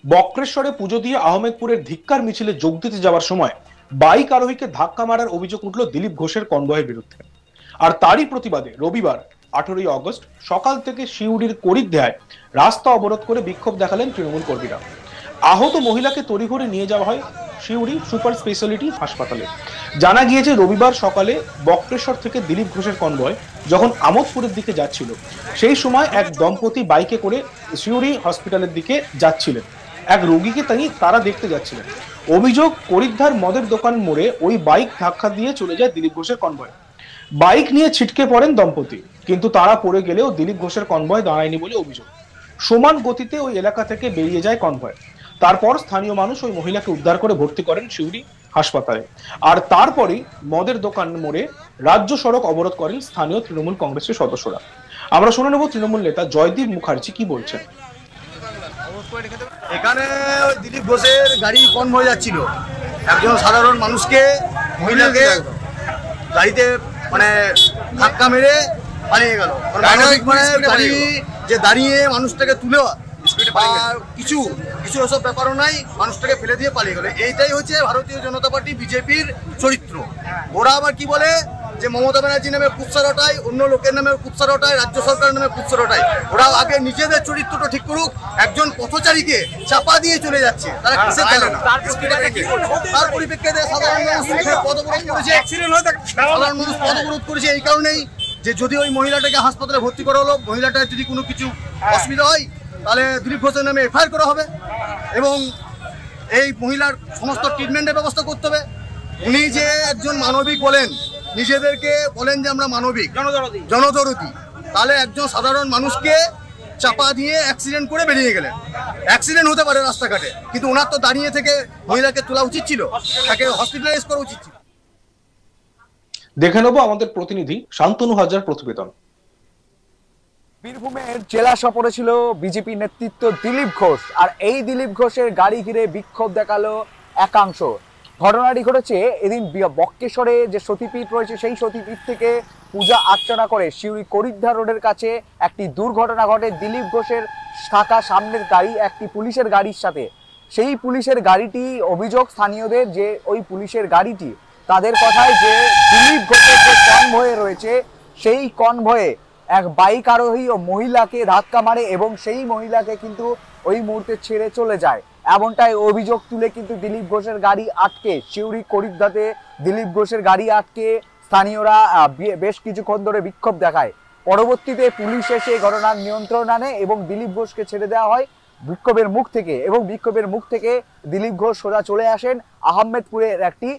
বক্রেশ্বরে পুজো দিয়ে আহমেদপুরের ধিক্কার মিছিলে যোগ দিতে যাওয়ার সময় বাইক আরোহীকে ধাক্কা মারার অভিযোগ উঠল দিলীপ ঘোষের কনভয়ের বিরুদ্ধে। আর তারই প্রতিবাদে রবিবার 18ই অগস্ট সকাল থেকে সিউড়ির করিকদেহায় রাস্তা অবরোধ করে বিক্ষোভ দেখালেন তৃণমূল কর্মীরা। আহত মহিলাকে তড়িঘড়ি নিয়ে যাওয়া হয় সিউড়ি সুপার স্পেশালিটি হাসপাতালে। জানা গিয়েছে রবিবার সকালে বক্রেশ্বর থেকে দিলীপ ঘোষের কনভয় যখন আমোদপুরের দিকে যাচ্ছিল, সেই সময় এক দম্পতি বাইকে করে সিউড়ি হসপিটালের দিকে যাচ্ছিলেন। এক রোগীকে তারা দেখতে যাচ্ছিলেন। অভিযোগ, করিকধার মদের দোকান মোড়ে ওই বাইক ধাক্কা দিয়ে চলে যায় দিলীপ ঘোষের কনভয়। বাইক নিয়ে ছিটকে পড়েন দম্পতি, কিন্তু তারা পড়ে গেলেও দিলীপ ঘোষের কনভয় দাঁড়ায়নি বলে অভিযোগ। সমান গতিতে ওই এলাকা থেকে বেরিয়ে যায় কনভয়। তারপর স্থানীয় মানুষ ওই মহিলাকে উদ্ধার করে ভর্তি করেন সিউড়ি হাসপাতালে। আর তারপরই মদের দোকান মোড়ে রাজ্য সড়ক অবরোধ করেন স্থানীয় তৃণমূল কংগ্রেসের সদস্যরা। আমরা শুনে নেব তৃণমূল নেতা জয়দীপ মুখার্জি কি বলছেন। এখানে দিলীপ ঘোষের গাড়ি কনভয় যাচ্ছিল, একজন সাধারণ মানুষকে মহিলাকে গাড়িতে ধাক্কা মেরে পালিয়ে গেল। গাড়ি যে দাঁড়িয়ে মানুষটাকে তুলে কিছু কিছু ওসব ব্যাপারও নাই, মানুষটাকে ফেলে দিয়ে পালিয়ে গেল। এইটাই হচ্ছে ভারতীয় জনতা পার্টি বিজেপির চরিত্র। ওরা আবার কি বলে যে মমতা ব্যানার্জি নামে কুৎসা রটায়, অন্য লোকের নামে কুৎসা রটায়, রাজ্য সরকারের নামে কুৎসা রটায়। ওরা আগে নিজেদের চরিত্রটা ঠিক করুক। একজন পথচারীকে চাপা দিয়ে চলে যাচ্ছে, তারা কিসের জানে না। তার পরিপ্রেক্ষিতে সাধারণ মানুষ পদবরোধ করেছে, সাধারণ মানুষ পদবরোধ করেছে এই কারণেই যে যদি ওই মহিলাটাকে হাসপাতালে ভর্তি করা হলো, মহিলাটার যদি কোনো কিছু অসুবিধা হয় তাহলে দিলীপ ঘোষের নামে এফআইআর করা হবে এবং এই মহিলার সমস্ত ট্রিটমেন্টের ব্যবস্থা করতে হবে। উনি যে একজন মানবিক বলেন, নিজেদেরকে বলেন যে আমরা মানবিক জনদরদি, তাহলে একজন সাধারণ মানুষকে চাপা দিয়ে অ্যাক্সিডেন্ট করে বেরিয়ে গেলেন। অ্যাক্সিডেন্ট হতে পারে রাস্তাঘাটে, কিন্তু ওনার তো দাঁড়িয়ে থেকে মহিলাকে তোলা উচিত ছিল, তাকে হসপিটালাইজ করা উচিত ছিল। দেখে নেব আমাদের প্রতিনিধি শান্তনু হাজার প্রতিবেদন। বীরভূমের জেলা সফরে ছিল বিজেপি নেতৃত্ব দিলীপ ঘোষ, আর এই দিলীপ ঘোষের গাড়ি ঘিরে বিক্ষোভ দেখালো একাংশ। ঘটনাটি ঘটেছে এদিন বক্রেশ্বরে যে সতীপীঠ রয়েছে, সেই সতীপীঠ থেকে পূজা অর্চনা করে সিউড়ি করিকধার রোডের কাছে একটি দুর্ঘটনা ঘটে। দিলীপ ঘোষের থাকা সামনের গাড়ি একটি পুলিশের গাড়ির সাথে, সেই পুলিশের গাড়িটি অভিযোগ স্থানীয়দের যে ওই পুলিশের গাড়িটি তাদের কথায় যে দিলীপ ঘোষের যে কনভয়ে রয়েছে সেই কনভয়ে এক বাইক আরোহী ও মহিলাকে ধাক্কা মারে এবং সেই মহিলাকে কিন্তু ওই মুহূর্তে ছেড়ে চলে যায়। এমনটাই অভিযোগ তুলে কিন্তু দিলীপ ঘোষের গাড়ি আটকে, সিউড়ি করিকধাতে দিলীপ ঘোষের গাড়ি আটকে স্থানীয়রা বেশ কিছুক্ষণ ধরে বিক্ষোভ দেখায়। পরবর্তীতে পুলিশ এসে ঘটনার নিয়ন্ত্রণ আনে এবং দিলীপ ঘোষকে ছেড়ে দেওয়া হয় বিক্ষোভের মুখ থেকে। এবং বিক্ষোভের মুখ থেকে দিলীপ ঘোষ সোজা চলে আসেন আহমেদপুরের একটি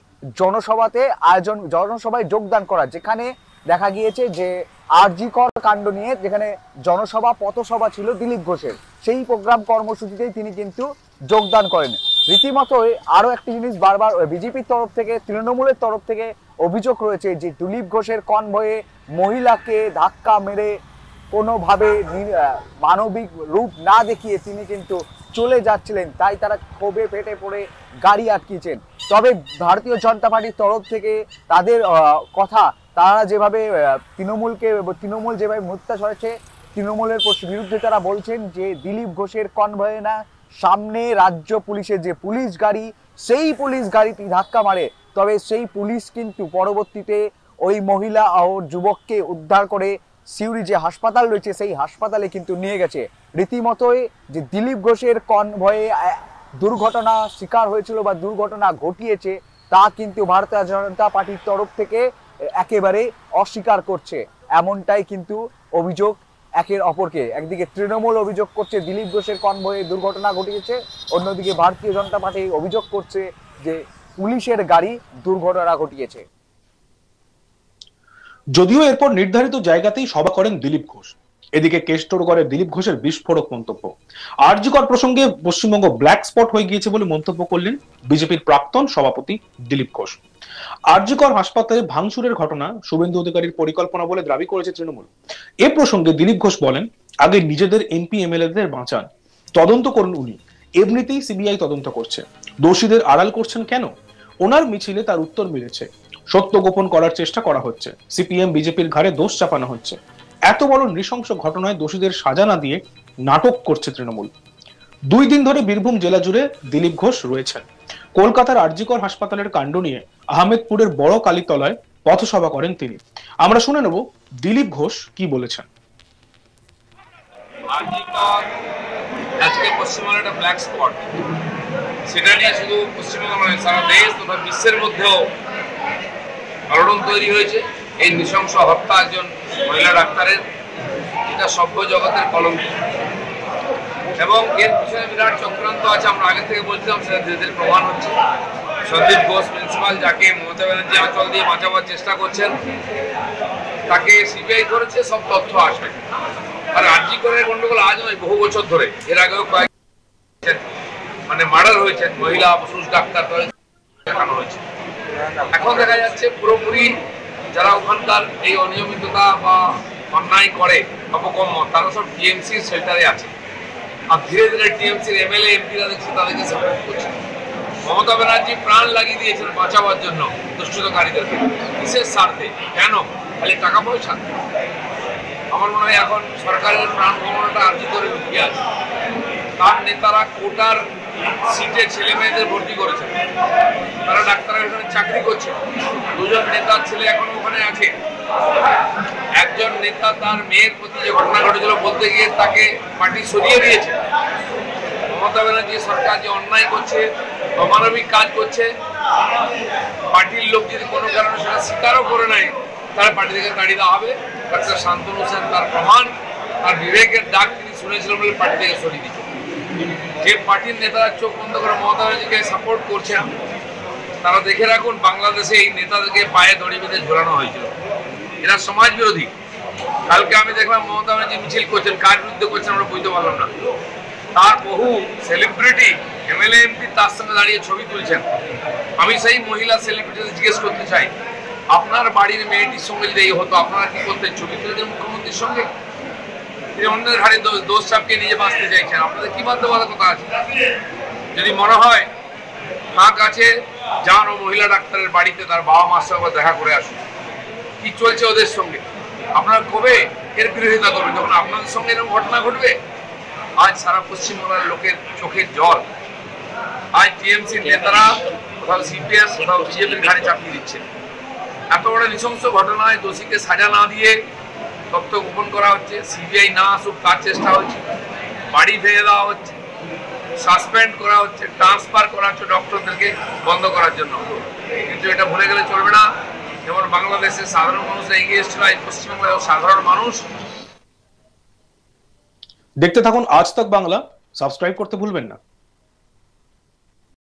জনসভায় যোগদান করা, যেখানে দেখা গিয়েছে যে আরজিকর কাণ্ড নিয়ে যেখানে জনসভা পথসভা ছিল দিলীপ ঘোষের, সেই প্রোগ্রাম কর্মসূচিতেই তিনি কিন্তু যোগদান করেন। রীতিমতো আরো একটি জিনিস বারবার বিজেপির তরফ থেকে, তৃণমূলের তরফ থেকে অভিযোগ রয়েছে যে দিলীপ ঘোষের কনভয়ে মহিলাকে ধাক্কা মেরে কোনোভাবে মানবিক রূপ না দেখিয়ে তিনি কিন্তু চলে যাচ্ছিলেন, তাই তারা ক্ষোভে ফেটে পড়ে গাড়ি আটকিয়েছেন। তবে ভারতীয় জনতা পার্টির তরফ থেকে তাদের কথা, তারা যেভাবে তৃণমূল যেভাবে মুদ্রা সরেছে, তৃণমূলের বিরুদ্ধে তারা বলছেন যে দিলীপ ঘোষের কনভয়ে না, সামনে রাজ্য পুলিশের যে পুলিশ গাড়ি, সেই পুলিশ গাড়িটি ধাক্কা মারে। তবে সেই পুলিশ কিন্তু পরবর্তীতে ওই মহিলা ও যুবককে উদ্ধার করে সিউড়ি যে হাসপাতাল রয়েছে সেই হাসপাতালে কিন্তু নিয়ে গেছে। রীতিমতোই যে দিলীপ ঘোষের কনভয়ে দুর্ঘটনা শিকার হয়েছিল বা দুর্ঘটনা ঘটিয়েছে তা কিন্তু ভারতীয় জনতা পার্টির তরফ থেকে একেবারে অস্বীকার করছে। এমনটাই কিন্তু অভিযোগ একের অপরকে, একদিকে তৃণমূল অভিযোগ করছে দিলীপ ঘোষের কনভয়ে দুর্ঘটনা ঘটিয়েছে, অন্যদিকে ভারতীয় জনতা পার্টি অভিযোগ করছে যে পুলিশের গাড়ি দুর্ঘটনা ঘটিয়েছে। যদিও এরপর নির্ধারিত জায়গাতেই সভা করেন দিলীপ ঘোষ, এদিকে কেষ্টর করে দিলীপ ঘোষের বিস্ফোরক মন্তব্য। আরজিকর প্রসঙ্গে পশ্চিমবঙ্গ ব্ল্যাক স্পট হয়ে গিয়েছে বলে মন্তব্য করলেন বিজেপির প্রাক্তন সভাপতি দিলীপ ঘোষ। আরজিকর হাসপাতালে ভাঙচুরের ঘটনা শুভেন্দু অধিকারীর পরিকল্পনা বলে দাবি করেছে তৃণমূল। এ প্রসঙ্গে দিলীপ ঘোষ বলেন, আগে নিজেদের এমপি এমএলএদের বাঁচান, তদন্ত করুন উনি, এমনিতেই সিবিআই তদন্ত করছে, দোষীদের আড়াল করছেন কেন? ওনার মিছিলে তার উত্তর মিলেছে, সত্য গোপন করার চেষ্টা করা হচ্ছে, সিপিএম বিজেপির ঘাড়ে দোষ চাপানো হচ্ছে। এত বড় নৃশংস ঘটনায় দোষীদের সাজা না দিয়ে নাটক করছে তৃণমূল। 2 দিন ধরে বীরভূম জেলা জুড়ে দিলীপ ঘোষ রয়েছেন। কলকাতার আরজি কর হাসপাতালের কাণ্ড নিয়ে আহমেদপুরের বড় কালীতলায় পথসভা করেন তিনি। আমরা শুনে নেব দিলীপ ঘোষ কি বলেছেন। আজকে পশ্চিমবঙ্গের একটা ব্ল্যাক স্পট, সেটা নিয়ে শুধু পশ্চিমবঙ্গ নয় সারা দেশ তথা বিশ্বের মধ্যেও আলোড়ন তৈরি হয়েছে। এই নৃশংস হত্যা একজন মহিলা ডাক্তারের, এটা সভ্য জগতের কলঙ্ক এবং এর পিছনে বিরাট চক্রান্ত আছে। আমরা আগে থেকে বলছিলাম, সেটা ধীরে ধীরে প্রমাণ হচ্ছে। সন্দীপ ঘোষ প্রিন্সিপাল, যাকে মমতা ব্যানার্জি আঁচল দিয়ে বাঁচাবার চেষ্টা করছেন, তাকে সিবিআই করেছে, সব তথ্য আসবে। আর আরজি করের গন্ডগোল আজ নয়, বহু বছর ধরে। এর আগেও কয়েক মার্ডার হয়েছে, মহিলা পশুষ ডাক্তার দেখানো হয়েছে। এখন দেখা যাচ্ছে পুরোপুরি যারা ওখানকার এই অনিয়মিততা বা অন্যায় করে অপকর্ম, তারা সব টিএমসির শেল্টারে আছে। আর ধীরে ধীরে টিএমসির এমএলএ এমপিরা দেখছে তাদেরকে সাপোর্ট করছে। মমতা ব্যানার্জি প্রাণ লাগিয়ে দিয়েছেন বাঁচাবার জন্য দুষ্কৃতকারীদেরকে। বিশেষ স্বার্থে, কেন? খালি টাকা পয়সা? আমার মনে হয় এখন সরকারের প্রাণ ভ্রমণটা আরজি করে লুকিয়ে আছে। তার নেতারা কোটার সিটে ছেলে মেয়েদের ভর্তি করেছেন, তারা ডাক্তারের এখানে চাকরি করছে। 2 জন নেতার ছেলে এখনো ওখানে আছে। একজন নেতা তার মেয়ের প্রতি যে ঘটনা ঘটেছিল বলতে গিয়ে তাকে পার্টি সরিয়ে দিয়েছে। মমতা ব্যানার্জি সরকার যে অন্যায় করছে, অমানবিক কাজ করছে, পার্টির লোক যদি কোনো কারণে সেটা স্বীকারও করে নেয়, তার পার্টি থেকে তাড়িয়ে দেওয়া হবে। ডাক্তার শান্তনু সেন তার প্রমাণ, তার বিবেকের ডাক তিনি শুনেছিলেন বলে পার্টি থেকে সরিয়ে দিচ্ছে। যে পার্টির নেতারা চোখ বন্ধ করে মমতা ব্যানার্জিকে সাপোর্ট করছেন, তারা দেখে রাখুন, বাংলাদেশে এই নেতাদেরকে পায়ে দড়ি বেঁধে ঝোলানো হয়েছিল। এরা সমাজ বিরোধী। কালকে আমি দেখলাম মমতা ব্যানার্জি মিছিল করছেন, কার বিরুদ্ধে করছেন আমরা বুঝতে পারলাম না। তার বহু সেলিব্রিটি এমএলএ এমপি তার সঙ্গে দাঁড়িয়ে ছবি তুলছেন। আমি সেই মহিলা সেলিব্রিটিদের জিজ্ঞেস করতে চাই, আপনার বাড়ির মেয়েটির সঙ্গে যদি এই হতো, আপনারা কি করতেন? ছবি তুলে দেন মুখ্যমন্ত্রীর সঙ্গে? তিনি অন্যের ঘাড়ে দোষ চাপিয়ে নিজে বাঁচতে চাইছেন। আপনাদের কি বাধ্যবাধকতা আছে? যদি মনে হয় ফাঁক আছে, যান ও মহিলা ডাক্তারের বাড়িতে তার বাবা মার সঙ্গে দেখা করে আসুন, কি চলছে ওদের সঙ্গে। আপনারা কবে এর বিরোধিতা করবেন? যখন আপনাদের সঙ্গে এরকম ঘটনা ঘটবে। আজ সারা পশ্চিমবঙ্গের লোকের চোখের জল। আজ টিএমসির নেতারা কোথাও সিপিএম, কোথাও বিজেপির ঘাড়ে চাপিয়ে দিচ্ছে। এত বড় নৃশংস ঘটনায় দোষীকে সাজা না দিয়ে তথ্য গোপন করা হচ্ছে, সিবিআই না আসুক তার চেষ্টা হচ্ছে, বাড়ি ভেঙে দেওয়া হচ্ছে, সাসপেন্ড করা হচ্ছে, ট্রান্সফার করা হচ্ছে ডক্টরদেরকে বন্ধ করার জন্য। কিন্তু এটা ভুলে গেলে চলবে না, যেমন বাংলাদেশের সাধারণ মানুষরা এগিয়ে এসেছিল, এই পশ্চিমবঙ্গের সাধারণ মানুষ। দেখতে থাকুন আজ তাক বাংলা, সাবস্ক্রাইব করতে ভুলবেন না।